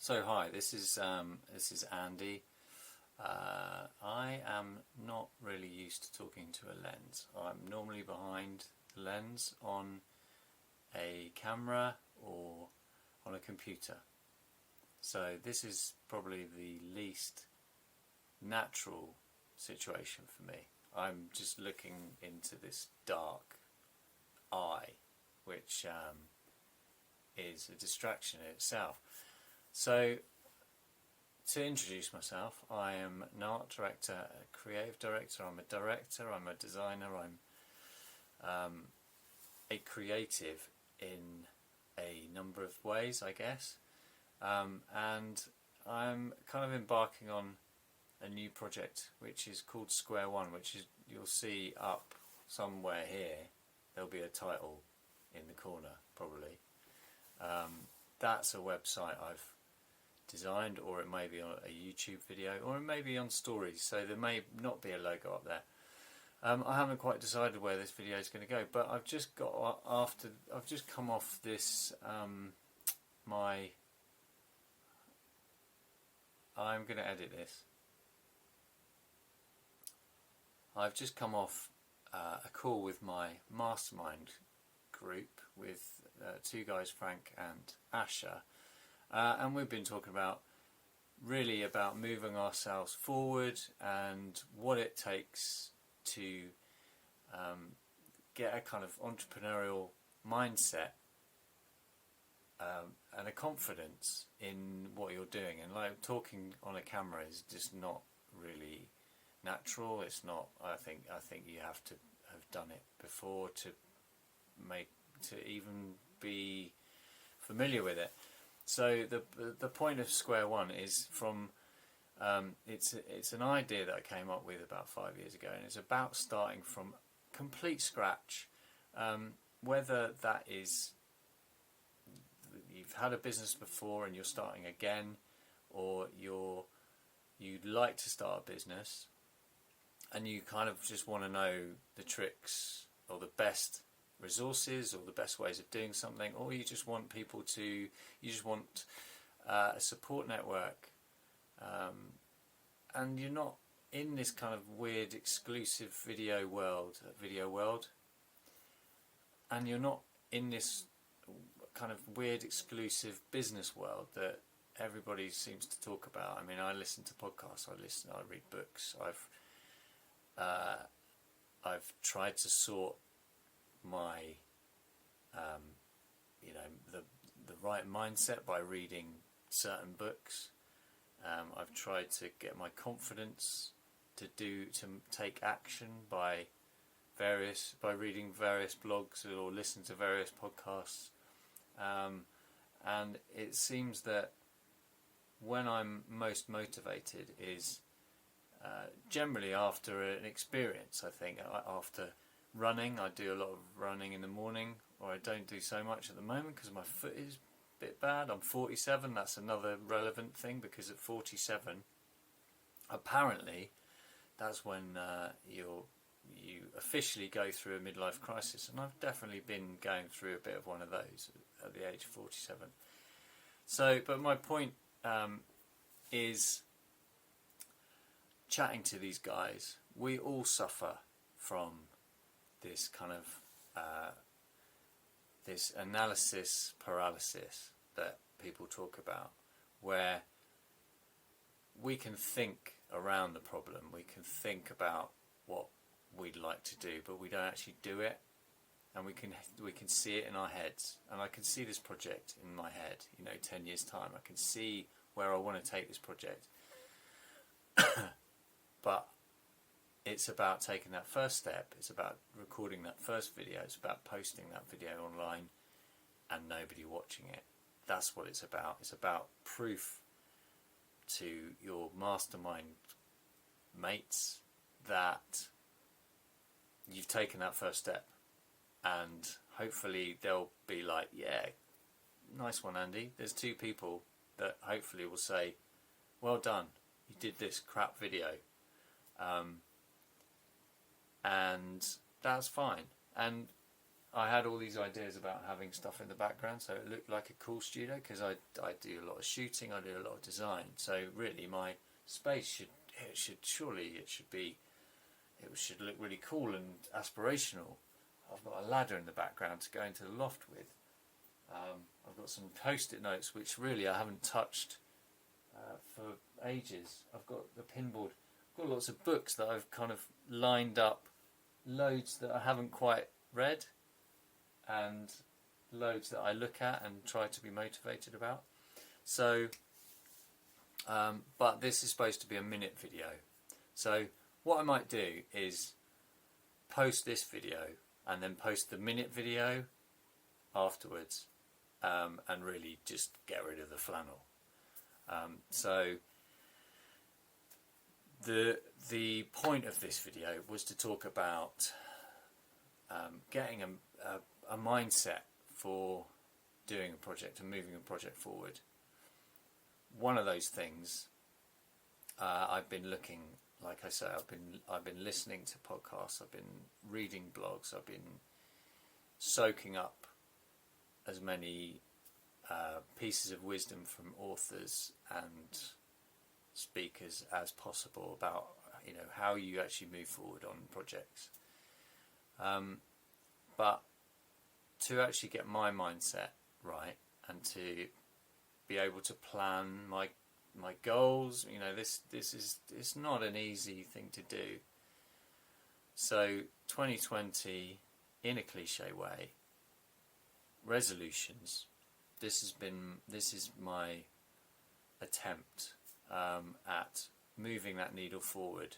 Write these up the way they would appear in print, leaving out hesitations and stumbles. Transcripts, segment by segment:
So hi, this is Andy. I am not really used to talking to a lens. I'm normally behind the lens on a camera or on a computer. So this is probably the least natural situation for me. I'm just looking into this dark eye, which is a distraction in itself. So, to introduce myself, I am an art director, a creative director, I'm a director, I'm a designer, I'm a creative in a number of ways, I guess. And I'm kind of embarking on a new project which is called Scwair One, which is, you'll see up somewhere here, there'll be a title in the corner, probably. That's a website I've designed, or it may be on a YouTube video, or it may be on stories, so there may not be a logo up there. I haven't quite decided where this video is going to go, but I've just come off this I'm going to edit this. I've just come off a call with my mastermind group with two guys, Frank and Asher. And we've been talking about moving ourselves forward and what it takes to get a kind of entrepreneurial mindset and a confidence in what you're doing. And like talking on a camera is just not really natural. It's not. I think you have to have done it before to even be familiar with it. So the point of Scwair One is from it's an idea that I came up with about 5 years ago, and it's about starting from complete scratch. Whether that is you've had a business before and you're starting again, or you'd like to start a business and you kind of just want to know the tricks or the best resources or the best ways of doing something, or you just want a support network, and you're not in this kind of weird exclusive video world, and you're not in this kind of weird exclusive business world that everybody seems to talk about. I mean, I listen to podcasts, I read books, I've tried to sort my the right mindset by reading certain books. I've tried to get my confidence to take action by reading various blogs or listen to various podcasts, and it seems that when I'm most motivated is generally after an experience. I think after running, I do a lot of running in the morning, or I don't do so much at the moment because my foot is a bit bad. I'm 47, that's another relevant thing, because at 47, apparently, that's when you officially go through a midlife crisis, and I've definitely been going through a bit of one of those at the age of 47. So, but my point is chatting to these guys, we all suffer from this kind of this analysis paralysis that people talk about, where we can think around the problem, we can think about what we'd like to do, but we don't actually do it, and we can see it in our heads. And I can see this project in my head, 10 years time, I can see where I want to take this project. But it's about taking that first step, it's about recording that first video, it's about posting that video online and nobody watching it. That's what it's about. It's about proof to your mastermind mates that you've taken that first step, and hopefully they'll be like, yeah, nice one, Andy. There's two people that hopefully will say, well done, you did this crap video. And that's fine. And I had all these ideas about having stuff in the background so it looked like a cool studio, because I do a lot of shooting, I do a lot of design, so really my space should look really cool and aspirational. I've got a ladder in the background to go into the loft with. I've got some post-it notes which really I haven't touched for ages. I've got the pinboard. I've got lots of books that I've kind of lined up, loads that I haven't quite read and loads that I look at and try to be motivated about. So but this is supposed to be a minute video, so what I might do is post this video and then post the minute video afterwards, and really just get rid of the flannel. So the point of this video was to talk about getting a mindset for doing a project and moving a project forward. One of those things, I've been looking, like I say, I've been listening to podcasts, I've been reading blogs, I've been soaking up as many pieces of wisdom from authors and speakers as possible about, you know, how you actually move forward on projects. But to actually get my mindset right and to be able to plan my goals, you know, it's not an easy thing to do. So 2020, in a cliche way, resolutions. This is my attempt at moving that needle forward.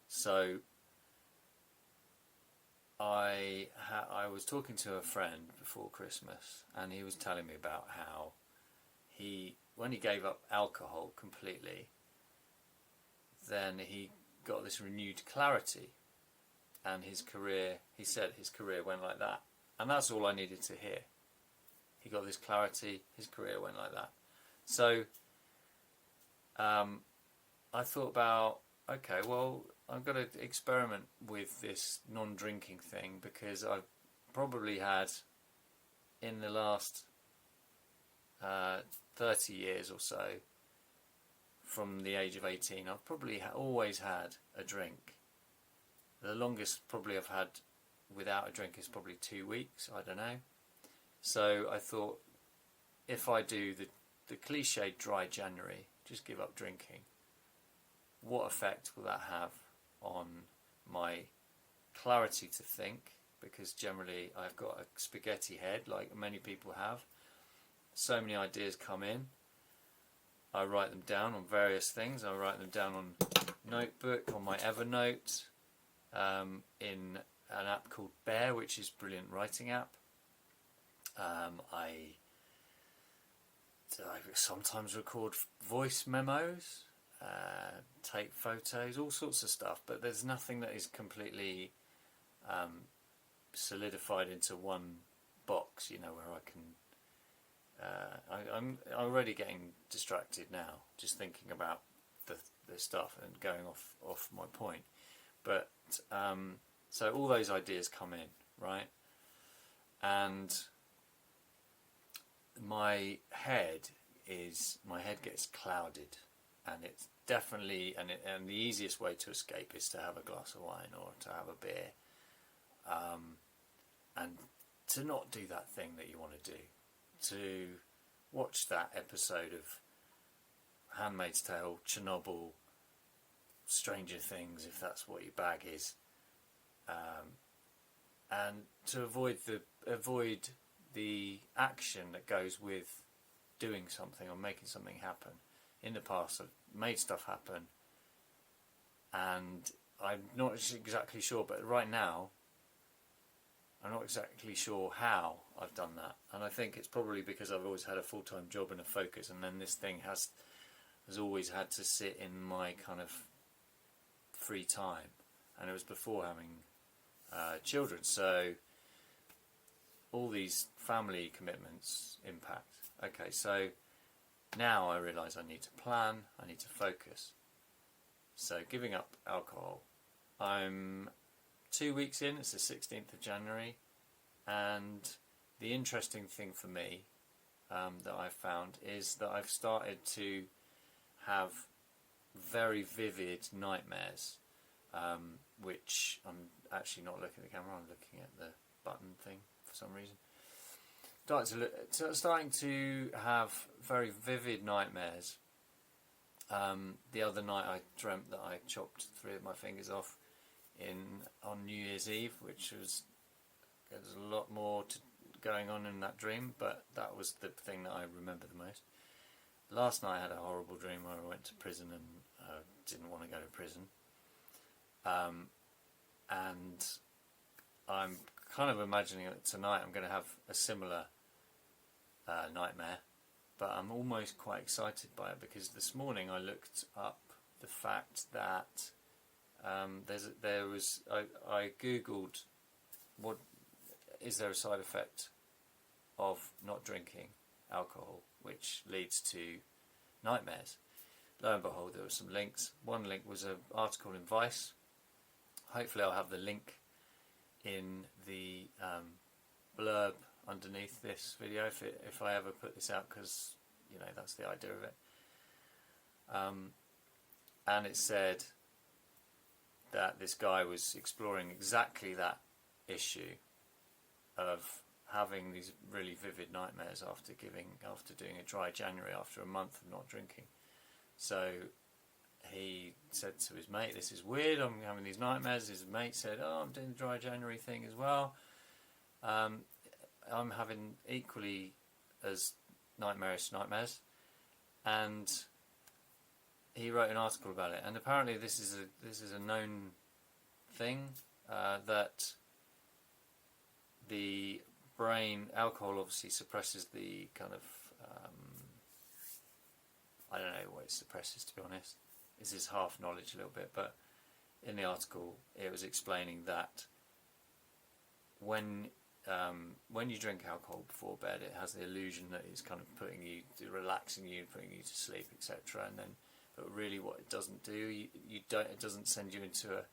So I was talking to a friend before Christmas, and he was telling me about how when he gave up alcohol completely, then he got this renewed clarity, and he said his career went like that, and that's all I needed to hear. He got this clarity, his career went like that. So I thought about, okay, well, I'm going to experiment with this non-drinking thing, because I've probably had, in the last 30 years or so, from the age of 18, I've probably always had a drink. The longest probably I've had without a drink is probably 2 weeks, I don't know. So I thought, if I do the cliched dry January, just give up drinking, what effect will that have on my clarity to think? Because generally I've got a spaghetti head, like many people have. So many ideas come in. I write them down on various things. I write them down on notebook, on my Evernote, in an app called Bear, which is a brilliant writing app. I sometimes record voice memos, take photos, all sorts of stuff, but there's nothing that is completely solidified into one box, you know, where I can I'm already getting distracted now, just thinking about the stuff and going off my point. But so all those ideas come in, right? And my head gets clouded, and it's definitely, and the easiest way to escape is to have a glass of wine or to have a beer, and to not do that thing that you want to do, to watch that episode of Handmaid's Tale, Chernobyl, Stranger Things, if that's what your bag is, and to avoid the action that goes with doing something or making something happen. In the past, I've made stuff happen, and I'm not exactly sure, but right now I'm not exactly sure how I've done that, and I think it's probably because I've always had a full-time job and a focus, and then this thing has always had to sit in my kind of free time, and it was before having children, so all these family commitments impact. Okay, so now I realise I need to plan, I need to focus. So giving up alcohol, I'm 2 weeks in. It's the 16th of January, and the interesting thing for me that I've found is that I've started to have very vivid nightmares, which I'm actually not looking at the camera, I'm looking at the button thing for some reason. Starting to have very vivid nightmares. The other night I dreamt that I chopped 3 of my fingers off on New Year's Eve, which was, there's a lot more going on in that dream, but that was the thing that I remember the most. Last night I had a horrible dream where I went to prison and didn't want to go to prison. And I'm kind of imagining that tonight I'm going to have a similar nightmare, but I'm almost quite excited by it, because this morning I looked up the fact that I googled what is there a side effect of not drinking alcohol which leads to nightmares. Lo and behold, there were some links. One link was an article in Vice. Hopefully I'll have the link in the blurb underneath this video if I ever put this out, because you know that's the idea of it. And it said that this guy was exploring exactly that issue of having these really vivid nightmares after doing a dry January after a month of not drinking. So he said to his mate, "This is weird, I'm having these nightmares." His mate said, "Oh, I'm doing the dry January thing as well. I'm having equally as nightmarish nightmares." And he wrote an article about it, and apparently this is a known thing, that the brain, alcohol obviously suppresses the kind of I don't know what it suppresses, to be honest. This is half knowledge a little bit, but in the article it was explaining that when you drink alcohol before bed, it has the illusion that it's kind of relaxing you, putting you to sleep, etc. And then, but really, what it doesn't do, it doesn't send you into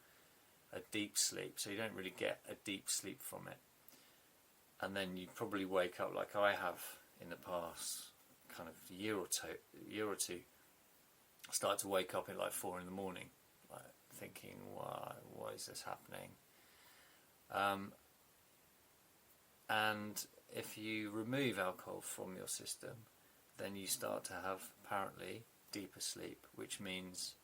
a deep sleep, so you don't really get a deep sleep from it. And then you probably wake up like I have in the past kind of year or two. I started to wake up at like 4 in the morning, like thinking, why is this happening? And if you remove alcohol from your system, then you start to have apparently deeper sleep, which means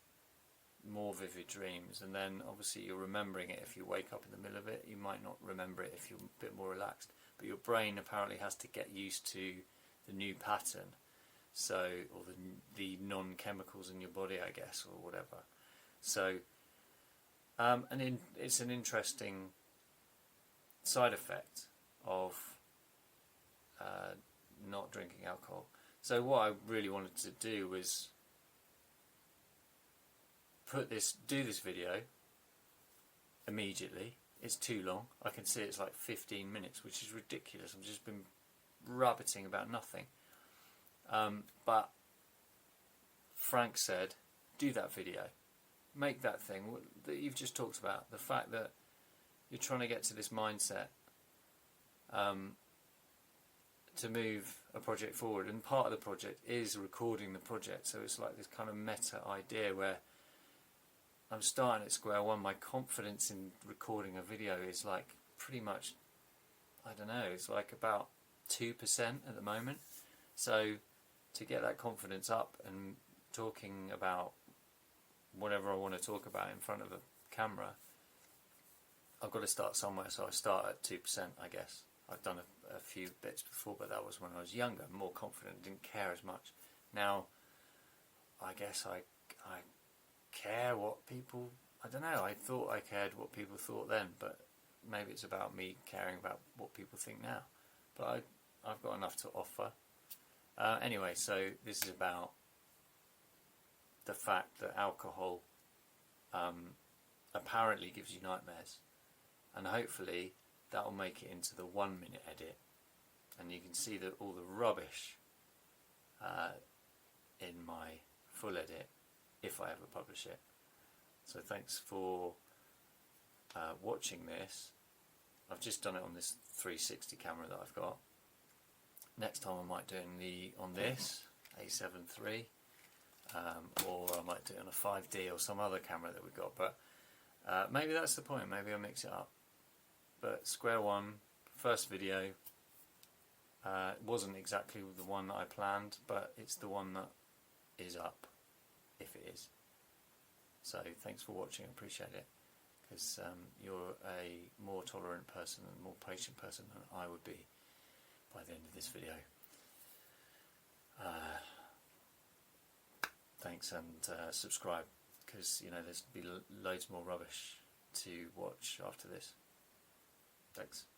more vivid dreams. And then obviously you're remembering it. If you wake up in the middle of it, you might not remember it if you're a bit more relaxed, but your brain apparently has to get used to the new pattern, so, or the non-chemicals in your body, I guess, or whatever. So it's an interesting side effect of not drinking alcohol. So what I really wanted to do was do this video immediately. It's too long. I can see it's like 15 minutes, which is ridiculous. I've just been rabbiting about nothing. But Frank said, do that video. Make that thing that you've just talked about. The fact that you're trying to get to this mindset to move a project forward, and part of the project is recording the project. So it's like this kind of meta idea where I'm starting at Scwair One. My confidence in recording a video is like pretty much, I don't know, it's like about 2% at the moment. So to get that confidence up and talking about whatever I want to talk about in front of a camera, I've got to start somewhere. So I start at 2%, I guess. I've done a few bits before, but that was when I was younger, more confident, didn't care as much. Now, I guess I care what people, I don't know, I thought I cared what people thought then, but maybe it's about me caring about what people think now. But I've got enough to offer. Anyway, so this is about the fact that alcohol apparently gives you nightmares, and hopefully that will make it into the 1 minute edit, and you can see that all the rubbish in my full edit if I ever publish it. So thanks for watching this. I've just done it on this 360 camera that I've got. Next time I might do it on this A7 III, or I might do it on a 5D or some other camera that we've got, but maybe that's the point, maybe I'll mix it up. But Scwair One, first video, wasn't exactly the one that I planned, but it's the one that is up, if it is. So thanks for watching, I appreciate it, because you're a more tolerant person and more patient person than I would be by the end of this video. Thanks, and subscribe, because you know there's going to be loads more rubbish to watch after this. Thanks.